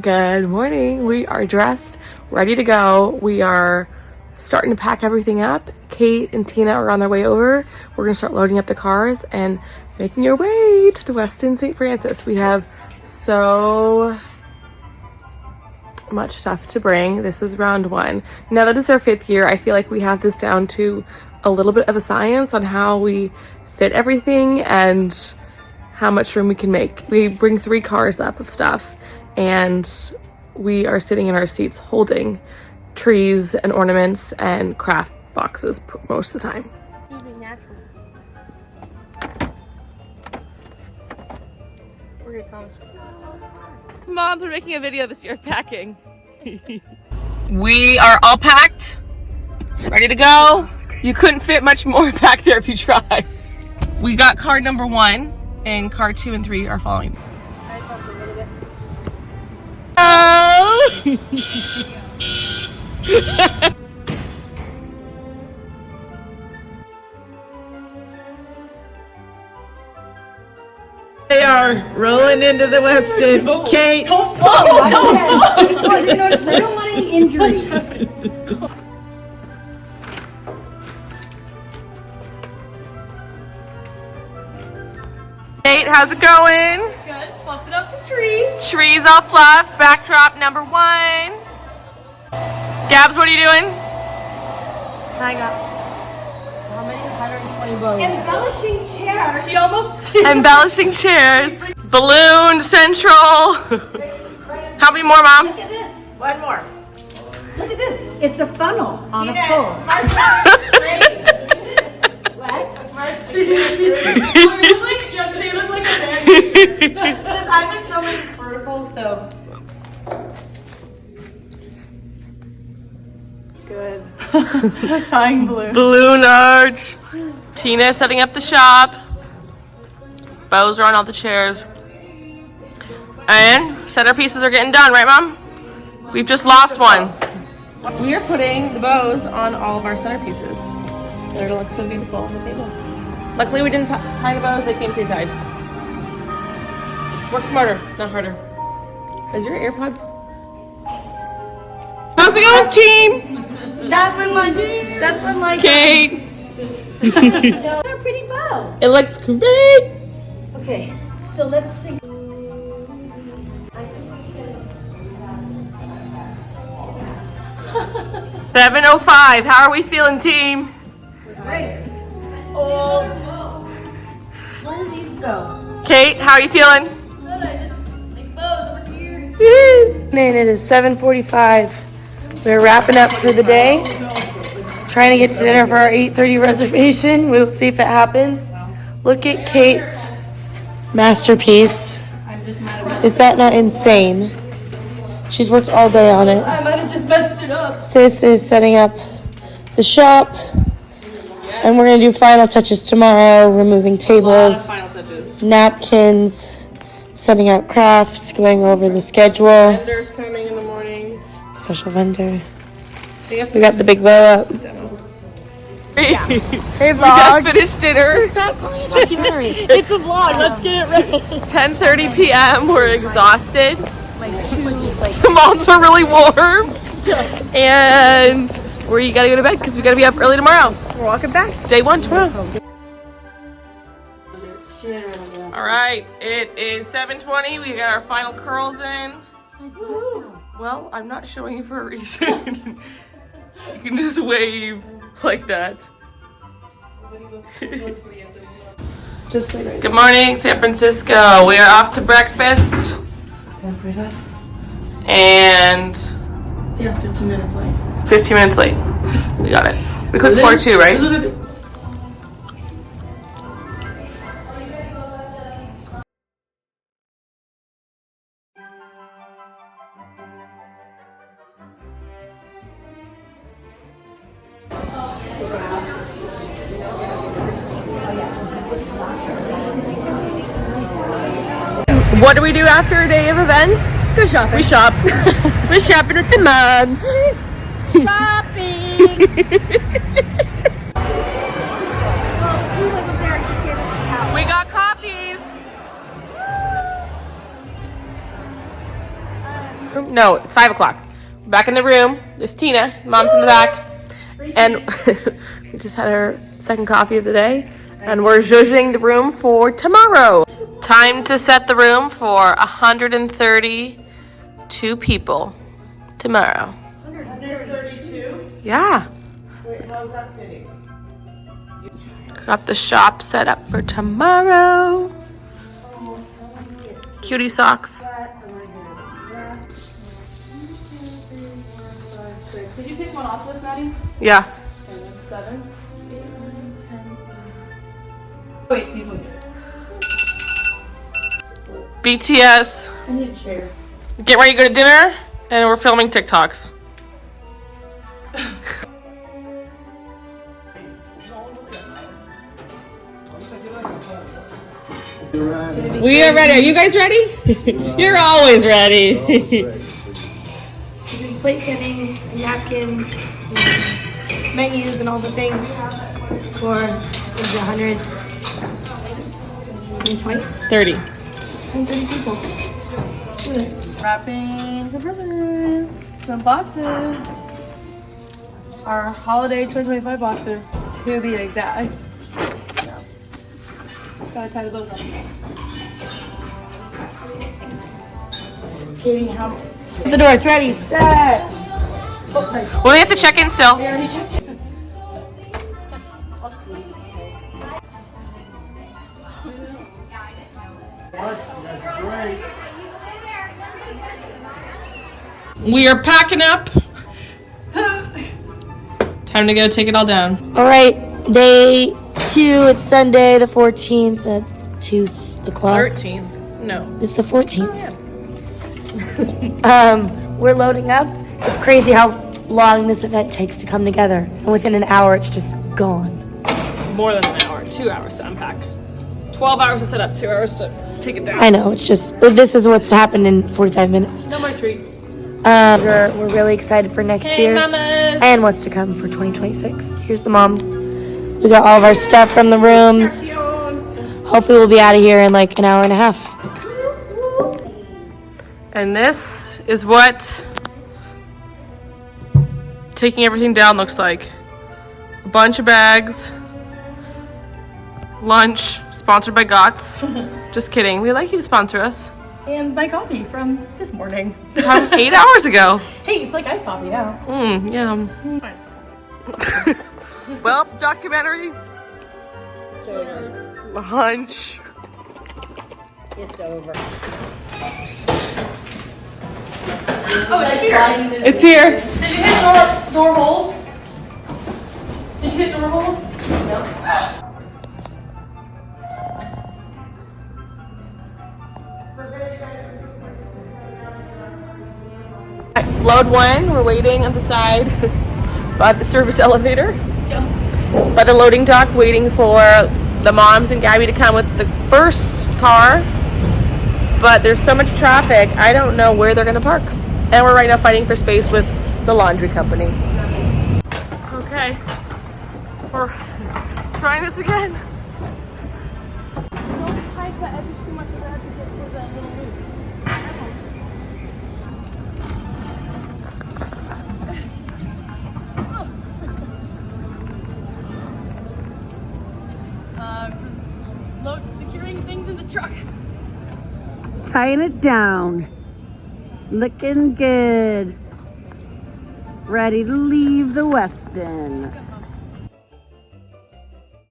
Good morning. We are dressed, ready to go. We are starting to pack everything up. Kate and Tina are on their way over. We're gonna start loading up the cars and making our way to the Westin St. Francis. We have so much stuff to bring. This is round one. Now that it's our 5th year, I feel like we have this down to a little bit of a science on how we fit everything and how much room we can make. We bring 3 cars up of stuff, and we are sitting in our seats holding trees and ornaments and craft boxes most of the time. Moms, we're making a video this year of packing. We are all packed, ready to go. You couldn't fit much more back there if you tried. We got car number 1, and car 2 and 3 are following. I felt a little bit. Oh! They are rolling into the Westin. No. Kate, Don't fall! Don't fall! I don't want any injuries. Kate, how's it going? Good. Fluffing up the tree. Trees all fluffed. Backdrop number 1. Gabs, what are you doing? I got how many? 120 bows. Embellishing chairs. She almost Embellishing chairs. Balloon Central. How many more, Mom? Look at this. one more. Look at this. It's a funnel on a pole. You look like a man. I've been filming this vertical, so. Good. Tying balloon. Balloon arch. Tina setting up the shop. Bows are on all the chairs. And centerpieces are getting done, right, Mom? We've just lost one. We are putting the bows on all of our centerpieces. They're gonna look so beautiful on the table. Luckily, we didn't tie the bows, they came pre-tied. Work smarter, not harder. Is your AirPods? How's it going, team? That's when like. Kate. They're a pretty bow. It looks great. Okay, so let's think. 7:05. How are we feeling, team? Great. Old. Where do these go? Kate, how are you feeling? Good. I just make bows over here. And it is 7:45. We're wrapping up for the day. Trying to get to dinner for our 8:30 reservation. We'll see if it happens. Look at Kate's masterpiece. Is that not insane? She's worked all day on it. I might have just messed it up. Sis is setting up the shop. And we're going to do final touches tomorrow. Removing tables, napkins, setting out crafts, going over the schedule. Vendors coming in the morning. Special vendor. We got the big bow up. Hey vlog. We just finished dinner. Stop calling it a documentary. It's a vlog. Let's get it ready. 10:30 p.m. We're exhausted. The moms are really warm. And we gotta go to bed because we gotta be up early tomorrow. We're walking back. Day 1 tomorrow. All right, it is 7:20. We got our final curls in. Well, I'm not showing you for a reason. You can just wave like that. Just like right. Good morning, San Francisco. We are off to breakfast. 7:45. And Yeah, 15 minutes late. 15 minutes late. We got it. We clicked 4-2, right? What do we do after a day of events? Go shopping. We shop. We're shopping with the moms. Shopping. He wasn't there. He just gave us his house. We got copies. room. No, it's 5 o'clock. Back in the room. There's Tina. Mom's in the back. And we just had our second coffee of the day. And we're zhuzhing the room for tomorrow. Time to set the room for 132 people tomorrow. 132? Yeah. Wait, how's that fitting? Got the shop set up for tomorrow. Cutie socks. Did you take one off this, Maddie? Yeah. Okay, 7, 8, 9, 10. Wait, these ones. BTS. I need a chair. Get ready to go to dinner, and we're filming TikToks. We are ready. Are you guys ready? You're always ready. Plate settings, and napkins, and menus, and all the things for 100 and 20 30. and 30 people. Let's do it. Wrapping some presents. Some boxes. Our holiday 2025 boxes, to be exact. Gotta tie those up. Katie, how? The door's ready. Set. Well, we have to check in still. We are packing up. Time to go take it all down. All right, day 2. It's Sunday, the 14th at 2 o'clock. 13. No. It's the 14th. We're loading up. It's crazy how long this event takes to come together, and within an hour, it's just gone. More than an hour. 2 hours to unpack. 12 hours to set up. 2 hours to take it down. I know. It's just this is what's happened in 45 minutes. No more treat. We're really excited for next Hey, year mamas. and what's to come for 2026. Here's the moms. We got all of our stuff from the rooms. Hopefully we'll be out of here in like an hour and a half. And this is what taking everything down looks like. A bunch of bags. Lunch, sponsored by GOTS. Just kidding. We'd like you to sponsor us. And my coffee from this morning. From 8 hours ago. Hey, it's like iced coffee now. Yum. Well, documentary. Lunch. It's over. Oh, it's here. It's here. Did you hit door hold? Did you hit door hold? No. Load 1, we're waiting on the side by the service elevator. By the loading dock, waiting for the moms and Gabby to come with the first car. But there's so much traffic, I don't know where they're gonna park. And we're right now fighting for space with the laundry company. Okay, we're trying this again. Don't hike the edges too much because I have to get to the little loops. Securing things in the truck. Tying it down. Looking good. Ready to leave the Westin.